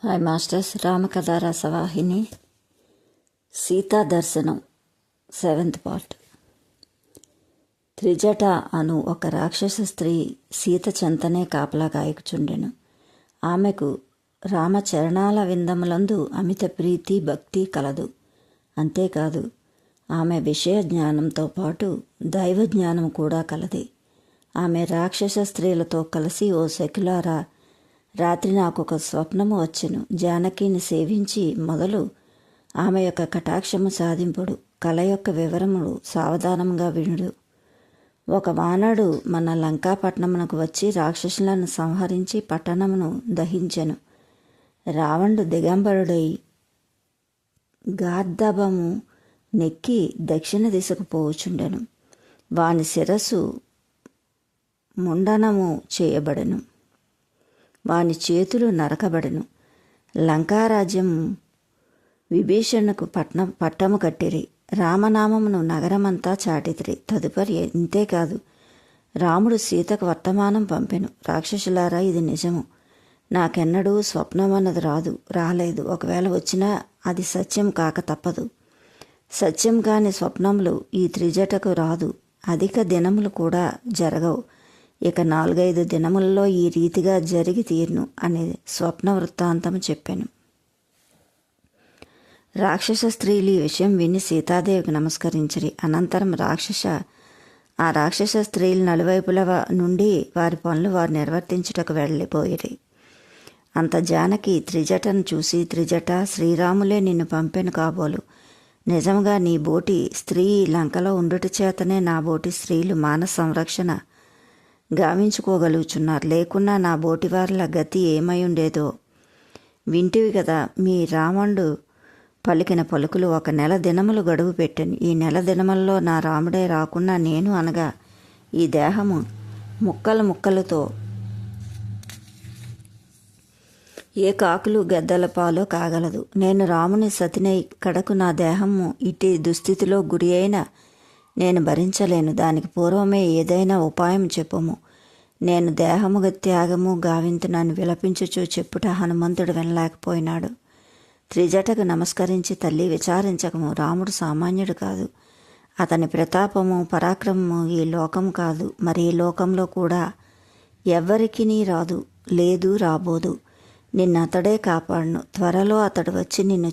Hi masters. Ramakatha Rasavahini Sita దర్శనం 7th part. Trijata అను ఒక రాక్షస స్త్రీ సీత చెంతనే కాపలా కాయకుచుండెను. ఆమెకు రామచరణాల విందములందు అమిత ప్రీతి భక్తి కలదు. అంతేకాదు, ఆమె విషయ జ్ఞానంతో పాటు దైవ జ్ఞానం కూడా కలది. ఆమె రాక్షస స్త్రీలతో కలిసి, ఓ శకులారా, రాత్రి నాకు ఒక స్వప్నము వచ్చెను. జానకిని సేవించి మొదలు ఆమె యొక్క కటాక్షము సాధింపుడు. కళ యొక్క వివరములు సావధానంగా వినుడు. ఒక వానరుడు మన లంకాపట్టణమునకు వచ్చి రాక్షసులను సంహరించి పట్టణమును దహించెను. రావణుడు దిగంబరుడై గార్ధబము నెక్కి దక్షిణ దిశకు పోవుచుండెను. వాని శిరస్సు ముండనము చేయబడెను, వాని చేతులు నరకబడెను. లంకారాజ్యం విభీషణకు పట్టము కట్టిరి. రామనామమును నగరమంతా చాటితిరి. తదుపరి ఇంతేకాదు, రాముడు సీతకు వర్తమానం పంపెను. రాక్షసులారా, ఇది నిజము. నాకెన్నడూ స్వప్నమన్నది రాలేదు. ఒకవేళ వచ్చినా అది సత్యం కాక తప్పదు. సత్యం కాని స్వప్నములు ఈ త్రిజటకు రాదు. అధిక దినములు కూడా జరగవు. ఇక 4-5 దినములలో ఈ రీతిగా జరిగి తీరును అనే స్వప్న వృత్తాంతము చెప్పాను. రాక్షస స్త్రీలు ఈ విషయం విని సీతాదేవికి నమస్కరించిరి. అనంతరం ఆ రాక్షస స్త్రీలు నలువైపుల నుండి వారి పనులు వారు నిర్వర్తించుటకు వెళ్ళిపోయిరి. అంత జానకి త్రిజటను చూసి, త్రిజట, శ్రీరాములే నిన్ను పంపెను కాబోలు. నిజంగా నీ బోటి స్త్రీ లంకలో ఉండుట చేతనే నా బోటి స్త్రీలు మానస సంరక్షణ గావించుకోగలుగుచున్నారు. లేకున్నా నా బోటివార్ల గతి ఏమై ఉండేదో వింటివి కదా. మీ రావణుడు పలికిన పలుకులు 1 నెల దినములు గడువు పెట్టాను. ఈ నెల దినములలో నా రాముడే రాకున్నా నేను అనగా ఈ దేహము ముక్కలతో ఏ కాకులు గద్దల పాలో కాగలదు. నేను రాముని సతినై కడకు నా దేహము ఇట్టి దుస్థితిలో గురి అయిన నేను భరించలేను. దానికి పూర్వమే ఏదైనా ఉపాయం చెప్పుము. నేను దేహము త్యాగము గావింతునని విలపించుచూ చెప్పుట హనుమంతుడు వినలేకపోయినాడు. త్రిజటకు నమస్కరించి, తల్లి, విచారించకము. రాముడు సామాన్యుడు కాదు. అతని ప్రతాపము పరాక్రమము ఈ లోకము కాదు, మరి ఈ లోకంలో కూడా ఎవ్వరికీ రాదు, లేదు, రాబోదు. నిన్ను అతడే కాపాడును. త్వరలో అతడు వచ్చి నిన్ను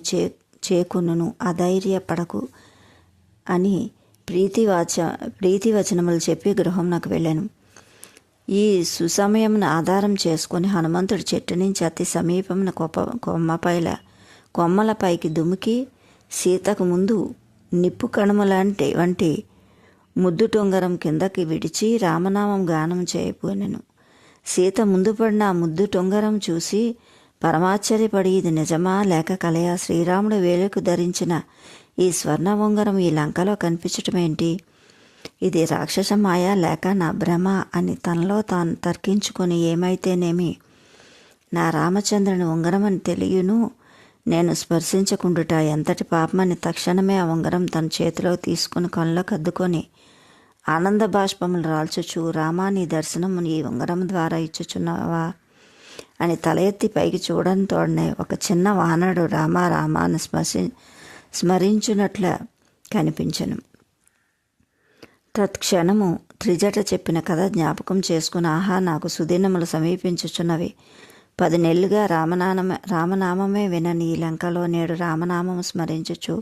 చేకును. అధైర్యపడకు అని ప్రీతివచనములు చెప్పి గృహంనకు వెళ్ళాను. ఈ సుసమయమును ఆధారం చేసుకుని హనుమంతుడు చెట్టు నుంచి అతి సమీపమున కొమ్మలపైకి దుమికి సీతకు ముందు నిప్పు కణము వంటి ముద్దు టొంగరం కిందకి విడిచి రామనామం గానం చేయబోనెను. సీత ముందు పడిన ఆ ముద్దు టొంగరం చూసి పరమాశ్చర్యపడి, ఇది నిజమా లేక కలయా? శ్రీరాముడు వేలుకు ధరించిన ఈ స్వర్ణ ఉంగరం ఈ లంకలో కనిపించటమేంటి? ఇది రాక్షస మాయ లేక నా భ్రమ అని తనలో తాను తర్కించుకొని, ఏమైతేనేమి, నా రామచంద్రుని ఉంగరమని తెలియను, నేను స్పర్శించకుండుట ఎంతటి పాపమని తక్షణమే ఆ ఉంగరం తన చేతిలో తీసుకుని కళ్ళకు అద్దుకొని ఆనంద బాష్పములు రాల్చుచు, రామా, నీ దర్శనము ఈ ఉంగరం ద్వారా ఇచ్చుచున్నావా అని తల ఎత్తి పైకి చూడని ఒక చిన్న వానరుడు రామా రామాను స్మరించున్నట్ల కనిపించెను. తత్క్షణము త్రిజట చెప్పిన కథ జ్ఞాపకం చేసుకుని, ఆహా, నాకు సుదినములు సమీపించుచున్నవి. 10 నెలలుగా రామనామమే వినని ఈ లంకలో నేడు రామనామము స్మరించు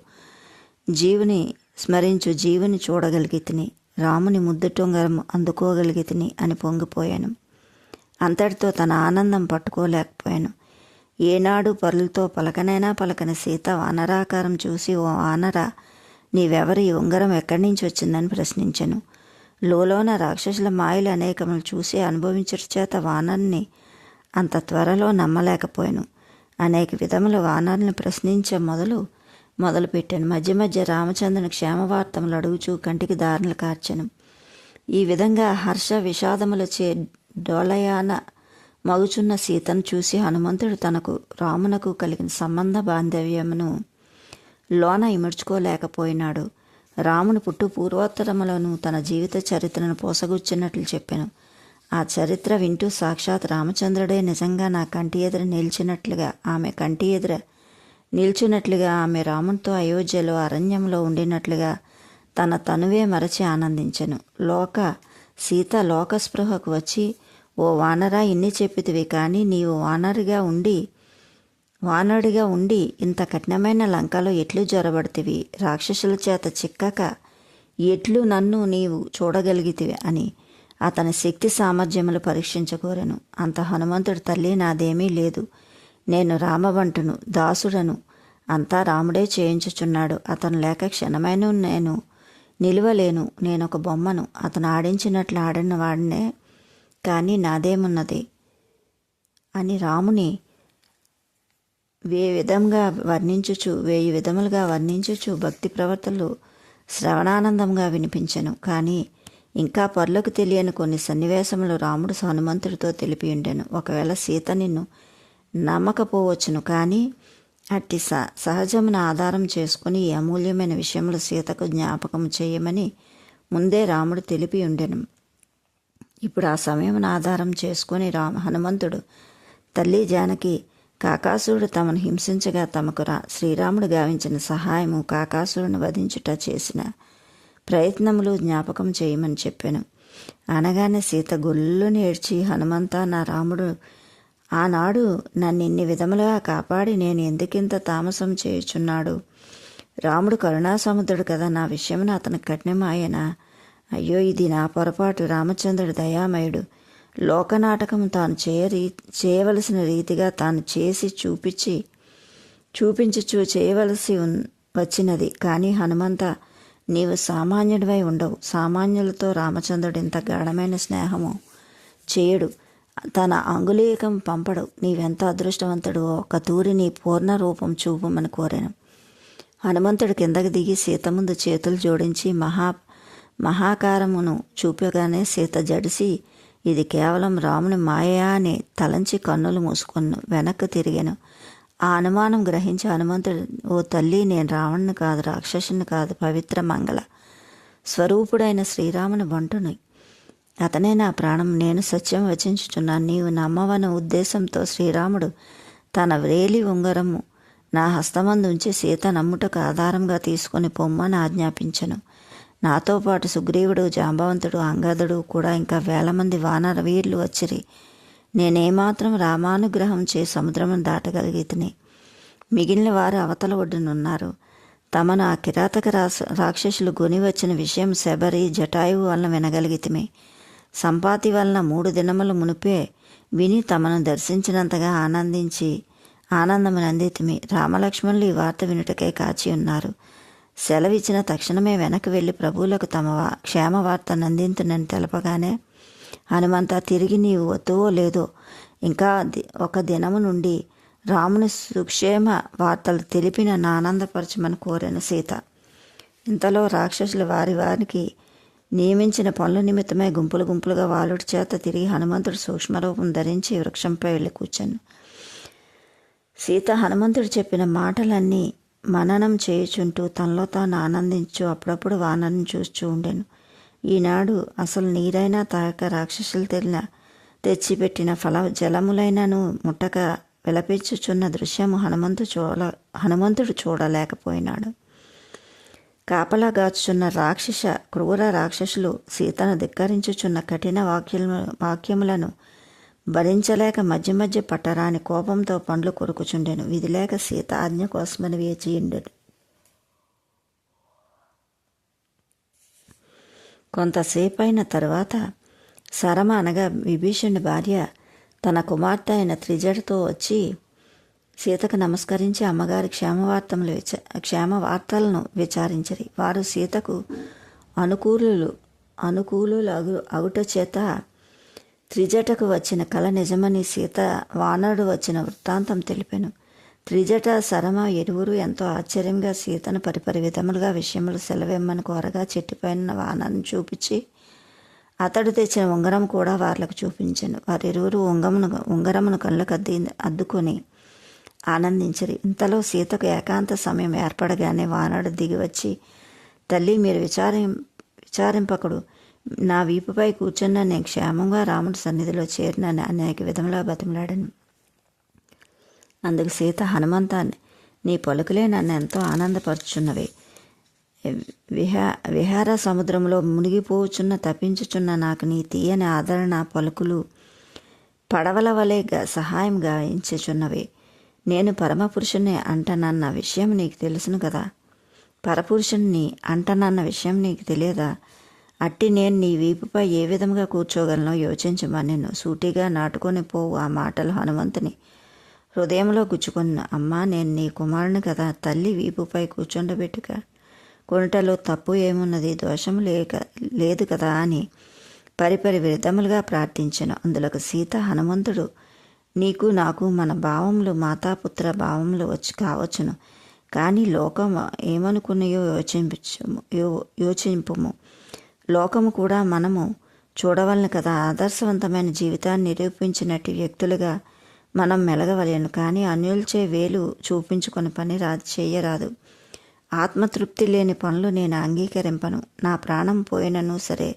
జీవుని చూడగలిగితిని, రాముని ముద్దుటొంగరం అందుకోగలిగితిని అని పొంగిపోయాను. అంతటితో తన ఆనందం పట్టుకోలేకపోయాను. ఏనాడు పరులతో పలకనైనా పలకని సీత వానరాకారం చూసి, ఓ వానరా, నీవెవరు? ఈ ఉంగరం ఎక్కడి నుంచి వచ్చిందని ప్రశ్నించెను. లోలోన రాక్షసుల మాయలు అనేకములు చూసి అనుభవించట చేత వానర్ని అంత త్వరలో నమ్మలేకపోయాను. అనేక విధముల వానర్ని ప్రశ్నించే మొదలుపెట్టాను. మధ్య మధ్య రామచంద్రుని క్షేమవార్తములు అడుగుచూ కంటికి దారులు కార్చెను. ఈ విధంగా హర్ష విషాదములచే డోలయాన మగుచున్న సీతను చూసి హనుమంతుడు తనకు రామునకు కలిగిన సంబంధ బాంధవ్యమును లోన ఇముడ్చుకోలేకపోయినాడు. రాముని పుట్టు పూర్వోత్తరములను తన జీవిత చరిత్రను పోసగుచ్చినట్లు చెప్పాను. ఆ చరిత్ర వింటూ సాక్షాత్ రామచంద్రుడే నిజంగా నా కంటి ఎదుర నిలిచినట్లుగా ఆమె రామునితో అయోధ్యలో అరణ్యంలో ఉండినట్లుగా తన తనువే మరచి ఆనందించెను. సీత లోకస్పృహకు వచ్చి, ఓ వానరా, ఇన్ని చెప్పితివి, కానీ నీవు వానరుడిగా ఉండి ఇంత కఠినమైన లంకలో ఎట్లు జొరబడితివి? రాక్షసుల చేత చిక్కక ఎట్లు నన్ను నీవు చూడగలిగితివి అని అతని శక్తి సామర్థ్యములు పరీక్షించకోరెను. అంత హనుమంతుడి తల్లి, నాదేమీ లేదు, నేను రామబంటును, దాసుడను, అంతా రాముడే చేయించుచున్నాడు. అతను లేక క్షణమైన నేను నిలువలేను. నేనొక బొమ్మను, అతను ఆడించినట్లు ఆడిన వాడినే, కానీ నాదేమున్నది అని రాముని వేయి విధములుగా వర్ణించుచు భక్తి ప్రవర్తనలు శ్రవణానందంగా వినిపించెను. కానీ ఇంకా పరులకు తెలియని కొన్ని సన్నివేశములు రాముడు హనుమంతుడితో తెలిపి ఉండెను. ఒకవేళ సీత నిన్ను నమ్మకపోవచ్చును, కానీ అట్టి సహజమును ఆధారం చేసుకుని ఈ అమూల్యమైన విషయములు సీతకు జ్ఞాపకం చేయమని ముందే రాముడు తెలిపి ఉండెను. ఇప్పుడు ఆ సమయమును ఆధారం చేసుకుని హనుమంతుడు తల్లి జానకి కాకాసురుడు తమను హింసించగా తమకు శ్రీరాముడు గావించిన సహాయము, కాకాసురుని వధించుట చేసిన ప్రయత్నములు జ్ఞాపకం చేయమని చెప్పాను. అనగానే సీత గొల్లుని ఏడ్చి, హనుమంతా, నా రాముడు ఆనాడు నన్ను ఇన్ని విధములుగా కాపాడి నేను ఎందుకింత తామసం చేయుచున్నాడు? రాముడు కరుణాసముద్రుడు కదా, నా విషయమున అతను కఠినమాయనా? అయ్యో, ఇది నా పొరపాటు. రామచంద్రుడు దయామయుడు. లోకనాటకం తాను చేయవలసిన రీతిగా తాను చేసి చూపించుచూ చేయవలసి వచ్చినది. కానీ హనుమంత, నీవు సామాన్యుడివై ఉండవు. సామాన్యులతో రామచంద్రుడు ఇంత గాఢమైన స్నేహము చేయడు, తన అంగుళీకం పంపడు. నీవెంత అదృష్టవంతుడు. ఒక తూరి నీ పూర్ణ రూపం చూపమని కోరాను. హనుమంతుడు కిందకి దిగి సీత ముందు చేతులు జోడించి మహాకారమును చూపగానే సీత జడిసి, ఇది కేవలం రాముని మాయా అని తలంచి కన్నులు మూసుకొను వెనక్కు తిరిగాను. ఆ అనుమానం గ్రహించి హనుమంతుడు, ఓ తల్లి, నేను రావణ్ణి కాదు, రాక్షసుని కాదు, పవిత్ర మంగళ స్వరూపుడైన శ్రీరాముని బంటుని. అతనే నా ప్రాణం. నేను సత్యం వచించుచున్నాను. నీవు నమ్మవన ఉద్దేశంతో శ్రీరాముడు తన వ్రేలి ఉంగరము నా హస్తమందు ఉంచి సీత నమ్ముటకు ఆధారంగా తీసుకొని పొమ్మని ఆజ్ఞాపించను. నాతో పాటు సుగ్రీవుడు, జాంబవంతుడు, అంగదుడు కూడా ఇంకా 1000 మంది వానర వీరులు వచ్చిరి. నేనేమాత్రం రామానుగ్రహం చే సముద్రమును దాటగలిగితిని. మిగిలిన వారు అవతల ఒడ్డునున్నారు. తమను ఆ కిరాతక రాక్షసులు గొని వచ్చిన విషయం శబరి, జటాయువు వలన వినగలిగితిమి. సంపాతి వలన 3 దినముల మునిపే విని తమను దర్శించినంతగా ఆనందమునందితిమి. రామలక్ష్మణులు ఈ వార్త వినుటకై కాచి ఉన్నారు. సెలవిచ్చిన తక్షణమే వెనక్కి వెళ్ళి ప్రభువులకు తమ క్షేమ వార్త నందింతునని తెలపగానే, హనుమంత, తిరిగి నీవు వత్తువో లేదో ఇంకా ఒక దినము నుండి రాముని సుక్షేమ వార్తలు తెలిపిన నా ఆనందపరచమని కోరిన సీత. ఇంతలో రాక్షసులు వారికి నియమించిన పనుల నిమిత్తమై గుంపులుగా వాలుడి చేత తిరిగి హనుమంతుడు సూక్ష్మరూపం ధరించి వృక్షంపై వెళ్ళి కూర్చొను. సీత హనుమంతుడు చెప్పిన మాటలన్నీ మననం చేయుచుంటూ తనలో తాను ఆనందించు అప్పుడప్పుడు వానరుని చూస్తూ ఉండెను. ఈనాడు అసలు నీరైనా తాగక రాక్షసులు తెచ్చిపెట్టిన జలములైనను ముట్టక విలపించుచున్న దృశ్యము హనుమంతుడు చూడలేకపోయినాడు. కాపలా గాచుచున్న క్రూర రాక్షసులు సీతను ధిక్కరించుచున్న కఠిన వాక్యములను భరించలేక మధ్య పట్టరాని కోపంతో పండ్లు కొరుకుచుండెను. విధిలేక సీత ఆజ్ఞ కోసమని వేచి ఉండెను. కొంతసేపైన తరువాత సరమ అనగా విభీషణుడి భార్య తన కుమార్తె అయిన త్రిజటతో వచ్చి సీతకు నమస్కరించి అమ్మగారి క్షేమ వార్తలను విచారించిరి. వారు సీతకు అనుకూలులు అగుట చేత త్రిజటకు వచ్చిన కల నిజమని సీత వానరుడు వచ్చిన వృత్తాంతం తెలిపెను. త్రిజట, సరమ ఇరువురు ఎంతో ఆశ్చర్యంగా సీతను పరిపరి విధములుగా విషయములు సెలవిమ్మని కోరగా చెట్టుపైన వానరుని చూపించి అతడు తెచ్చిన ఉంగరం కూడా వార్లకు చూపించాను. వారిరువురు ఉంగరమును కళ్ళకు అద్దుకొని ఆనందించరి. ఇంతలో సీతకు ఏకాంత సమయం ఏర్పడగానే వానరుడు దిగివచ్చి, తల్లి, మీరు విచారింపకుడు, నా వీపుపై కూర్చున్న నేను క్షేమంగా రాముడి సన్నిధిలో చేరినని అనేక విధములా బతిమలాడాను. అందుకు సీత, హనుమంతా, నీ పలుకులే నన్ను ఎంతో ఆనందపరుచున్నవి. విహార సముద్రంలో మునిగిపోచున్న తప్పించుచున్న నాకు నీ తీయని ఆదరణ పలుకులు పడవల వలె సహాయం గావించుచున్నవి. నేను పరమపురుషుని అంటనన్న విషయం నీకు తెలుసును కదా. పరపురుషుణ్ణి అంటనన్న విషయం నీకు తెలియదా? అట్టి నేను నీ వీపుపై ఏ విధంగా కూర్చోగలనో యోచించమనెను. సూటిగా నాటుకొని పోవు ఆ మాటలు హనుమంతుని హృదయంలో గుచ్చుకున్న. అమ్మా, నేను నీ కుమారుని కదా, తల్లి వీపుపై కూర్చుండబెట్టుక కొనుటలో తప్పు ఏమున్నది, దోషము లేదు కదా అని పరిపరి విధములుగా ప్రార్థించెను. అందులోకి సీత, హనుమంతుడు, నీకు నాకు మన భావములు మాతాపుత్ర భావములు కావచ్చును, కానీ లోకం ఏమనుకున్నాయో యోచింపుము. లోకము కూడా మనము చూడవలను కదా. ఆదర్శవంతమైన జీవితాన్ని నిరూపించినట్టు వ్యక్తులుగా మనం మెలగవలేను, కానీ అన్యులచే వేలు చూపించుకొని పని చేయరాదు. ఆత్మతృప్తి లేని పనులు నేను అంగీకరింపను. నా ప్రాణం పోయినను సరే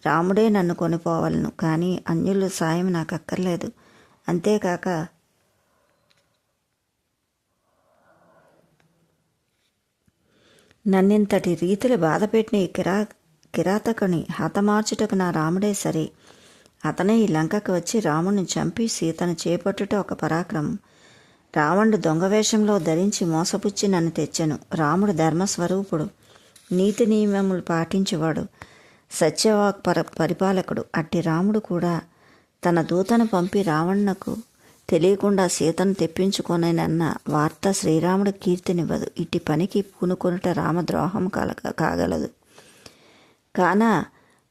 రాముడే నన్ను కొనిపోవలను, కానీ అన్యుల సాయం నాకు అక్కర్లేదు. అంతేకాక నన్నింతటి రీతిలో బాధపెట్టిన ఈ కిరాతకుని హతమార్చుటకు నా రాముడే సరే. అతనే ఈ లంకకు వచ్చి రాముడిని చంపి సీతను చేపట్టుట ఒక పరాక్రమం. రావణుడు దొంగవేషంలో ధరించి మోసపుచ్చి నన్ను తెచ్చెను. రాముడు ధర్మస్వరూపుడు, నీతి నియమములు పాటించేవాడు, సత్యవాక్ పరిపాలకుడు. అట్టి రాముడు కూడా తన దూతను పంపి రావణునకు తెలియకుండా సీతను తెప్పించుకొనన్న వార్త శ్రీరాముడు కీర్తినివ్వదు. ఇట్టి పనికి పూనుకొనుట రామద్రోహం కాగలదు. కాన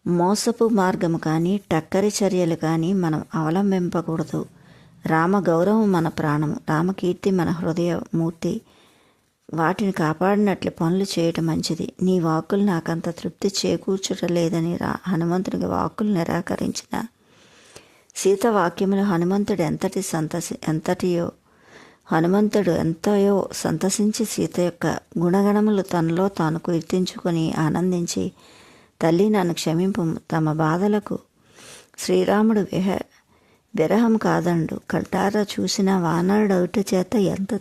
మోసపు మార్గము కానీ టక్కరి చర్యలు కానీ మనం అవలంబింపకూడదు. రామ గౌరవం మన ప్రాణము, రామకీర్తి మన హృదయ మూర్తి. వాటిని కాపాడినట్లు పనులు చేయటం మంచిది. నీ వాక్కులు నాకంత తృప్తి చేకూర్చుటలేదని హనుమంతునికి వాక్కులు నిరాకరించిన సీత వాక్యములు హనుమంతుడు ఎంతయో సంతసించి సీత యొక్క గుణగణములు తనలో తాను కీర్తించుకొని ఆనందించి, తల్లి నన్ను క్షమింపు, తమ బాధలకు శ్రీరాముడు విరహం కాదండు, కల్టారా చూసిన వానరుడవుట చేత ఎంత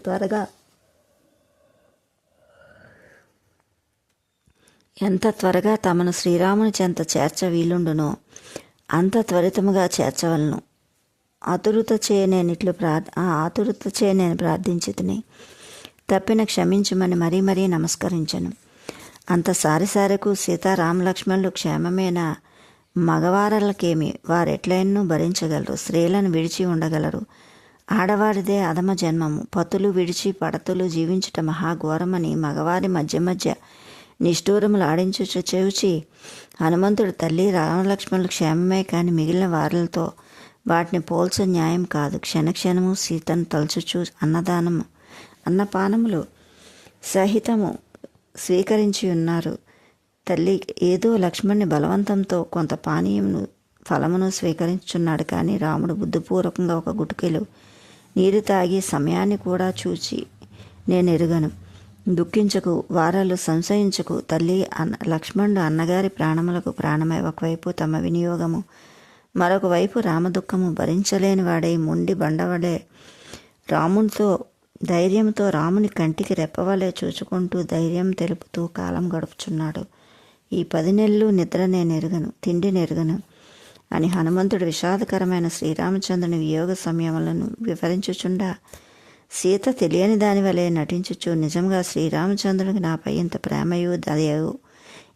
త్వరగా తమను శ్రీరాముని చెంత చేర్చ వీలుండునో అంత త్వరితముగా చేర్చవలను. ఆతురతచే నేను ప్రార్థించితిని. తప్పిన క్షమించమని మరీ మరీ నమస్కరించను. అంత సారిసారకు సీతారామలక్ష్మణులు క్షేమమేనా? మగవారలకేమి, వారెట్లయినూ భరించగలరు, స్త్రీలను విడిచి ఉండగలరు. ఆడవారిదే అధమ జన్మము. పతులు విడిచి పడతులు జీవించుట మహాఘోరమని మగవారి మధ్య మధ్య నిష్ఠూరములు ఆడించుచు చూచి హనుమంతుడు, తల్లి రామలక్ష్మణులు క్షేమమే కానీ మిగిలిన వారితో వాటిని పోల్చ న్యాయం కాదు. క్షణక్షణము సీతను తలుచుచు అన్నపానములు సహితము స్వీకరించి ఉన్నారు. తల్లి ఏదో లక్ష్మణ్ణి బలవంతంతో కొంత పానీయమును ఫలమును స్వీకరించుచున్నాడు. కానీ రాముడు బుద్ధిపూర్వకంగా ఒక గుటుకెలు నీరు తాగి సమయాన్ని కూడా చూచి నేను ఎరుగను. దుఃఖించకు, వారాలు సంశయించకు తల్లి. లక్ష్మణుడు అన్నగారి ప్రాణములకు ప్రాణమై ఒకవైపు తమ వినియోగము, మరొక వైపు రామదుఃఖము భరించలేని వాడై మొండి బండవడే రామునితో ధైర్యంతో రాముని కంటికి రెప్పవలే చూచుకుంటూ ధైర్యం తెలుపుతూ కాలం గడుపుచున్నాడు. ఈ 10 నెలలు నిద్ర నేను ఎరుగను, తిండి నెరుగను అని హనుమంతుడు విషాదకరమైన శ్రీరామచంద్రుని వియోగ సమయములను వివరించుచుండా సీత తెలియని దాని వలె నటించుచు, నిజంగా శ్రీరామచంద్రునికి నాపై ఇంత ప్రేమయు దయయు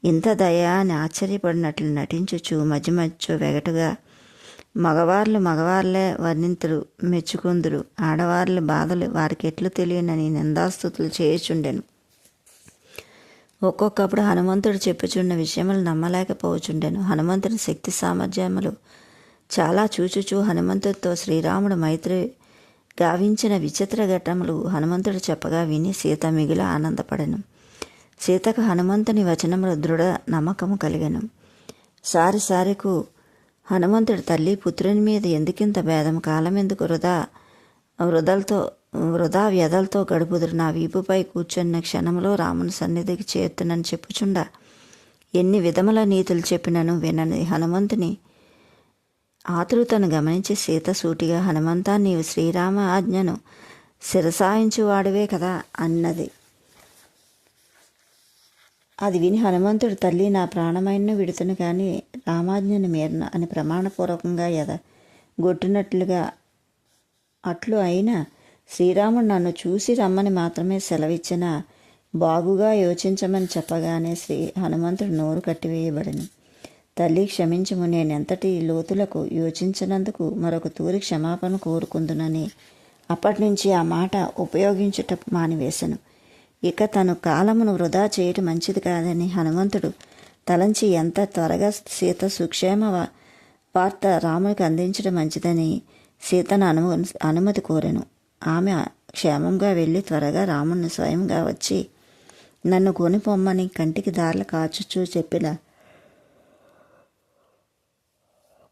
ఇంత దయ అని ఆశ్చర్యపడినట్లు నటించుచు మధ్య మధ్య వెగటుగా మగవార్లే వర్ణింతులు మెచ్చుకుందురు, ఆడవార్ల బాధలు వారికి ఎట్లు తెలియనని నిందాస్తుతులు చేయుచుండెను. ఒక్కొక్కప్పుడు హనుమంతుడు చెప్పుచున్న విషయములు నమ్మలేకపోవచుండెను. హనుమంతుని శక్తి సామర్థ్యములు చాలా చూచుచూ హనుమంతుడితో శ్రీరాముడు మైత్రి గావించిన విచిత్ర ఘట్టములు హనుమంతుడు చెప్పగా విని సీత మిగుల ఆనందపడెను. సీతకు హనుమంతుని వచనములు దృఢ నమ్మకము కలిగెను. సారికు హనుమంతుడు, తల్లి పుత్రుని మీద ఎందుకింత భేదం, కాలం ఎందుకు వృధా వ్యధలతో గడుపుదురు. నా వీపుపై కూర్చున్న క్షణంలో రాముని సన్నిధికి చేరుతున్నని చెప్పుచుండా ఎన్ని విధముల నీతులు చెప్పినను వినని హనుమంతుని ఆతృతను గమనించి సీత సూటిగా, హనుమంతా, నీవు శ్రీరామ ఆజ్ఞను శిరసాయించువాడివే కదా అన్నది. అది విని హనుమంతుడు, తల్లి, నా ప్రాణమైన విడుతును కానీ రామాజ్ఞను మీరన అని ప్రమాణపూర్వకంగా గొట్టినట్లుగా అట్లు అయినా శ్రీరాముడు నన్ను చూసి రమ్మని మాత్రమే సెలవిచ్చిన బాగుగా యోచించమని చెప్పగానే హనుమంతుడు నోరు కట్టివేయబడిను. తల్లి, క్షమించము, నేనెంతటి లోతులకు యోచించినందుకు మరొక తూరి క్షమాపణ కోరుకుందునని అప్పటి నుంచి ఆ మాట ఉపయోగించుట మానివేశను. ఇక తను కాలమును వృధా చేయటం మంచిది కాదని హనుమంతుడు తలంచి ఎంత త్వరగా సీత సుక్షేమ వార్త రామునికి అందించడం మంచిదని సీతను అనుమతి కోరెను. ఆమె క్షేమంగా వెళ్ళి త్వరగా రాముని స్వయంగా వచ్చి నన్ను కొనిపొమ్మని కంటికి దారులు కాచుచూ చెప్పిన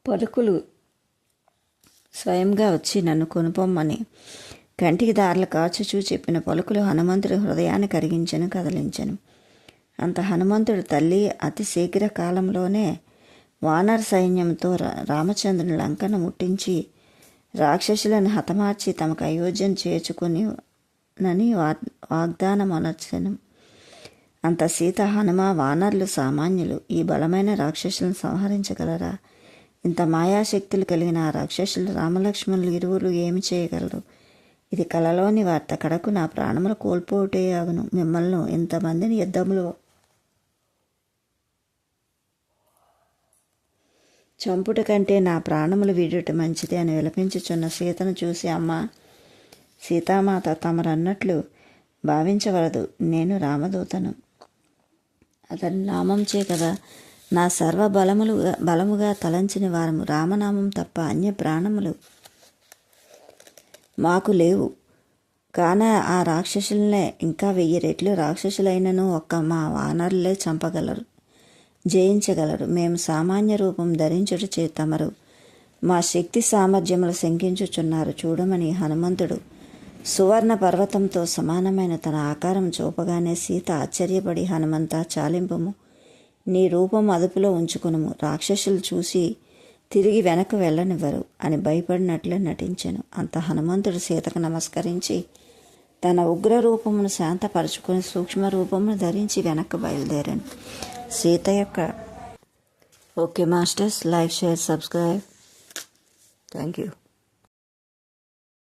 పలుకులు స్వయంగా వచ్చి నన్ను కొనుపొమ్మని కంటికి దారులు కాచుచూ చెప్పిన పలుకులు హనుమంతుడి హృదయాన్ని కరిగించెను, కదిలించెను. అంత హనుమంతుడు తల్లి అతి శీఘ్ర కాలంలోనే వానర సైన్యంతో రామచంద్రుని లంకను ముట్టించి రాక్షసులను హతమార్చి తమకు అయోధ్యను చేర్చుకుని వాగ్దానం అనర్చను. అంత సీత, హనుమ, వానరులు సామాన్యులు. ఈ బలమైన రాక్షసులను సంహరించగలరా? ఇంత మాయాశక్తులు కలిగిన ఆ రాక్షసులు రామలక్ష్మణులు ఇరువురు ఏమి చేయగలరు? ఇది కలలోని వార్త. కడకు నా ప్రాణములు కోల్పోటే అగును. మిమ్మల్ని ఇంతమందిని యుద్ధములో చంపుట కంటే నా ప్రాణములు వీడుట మంచిది అని విలపించుచున్న సీతను చూసి, అమ్మ సీతామాత, తమరన్నట్లు భావించవలదు. నేను రామదూతను. అతని నామంచే కదా నా సర్వ బలముగా తలంచిన వారము. రామనామం తప్ప అన్య ప్రాణములు మాకు లేవు. కాన ఆ రాక్షసులనే ఇంకా 1000 రెట్లు రాక్షసులైనను ఒక్క మా వానరులే చంపగలరు, జయించగలరు. మేము సామాన్య రూపం ధరించుట చే తమరు మా శక్తి సామర్థ్యములు శంకించుచున్నారు. చూడమని హనుమంతుడు సువర్ణ పర్వతంతో సమానమైన తన ఆకారం చూపగానే సీత ఆశ్చర్యపడి, హనుమంతా, చాలింపుము, నీ రూపం అదుపులో ఉంచుకునుము. రాక్షసులు చూసి తిరిగి వెనక్కు వెళ్ళనివ్వరు అని భయపడినట్లే నటించెను. అంత హనుమంతుడు సీతకు నమస్కరించి తన ఉగ్ర రూపమును శాంతపరుచుకొని సూక్ష్మ రూపమును ధరించి వెనక్కు బయలుదేరాను. సీత యొక్క okay masters, like, share, subscribe. Thank you.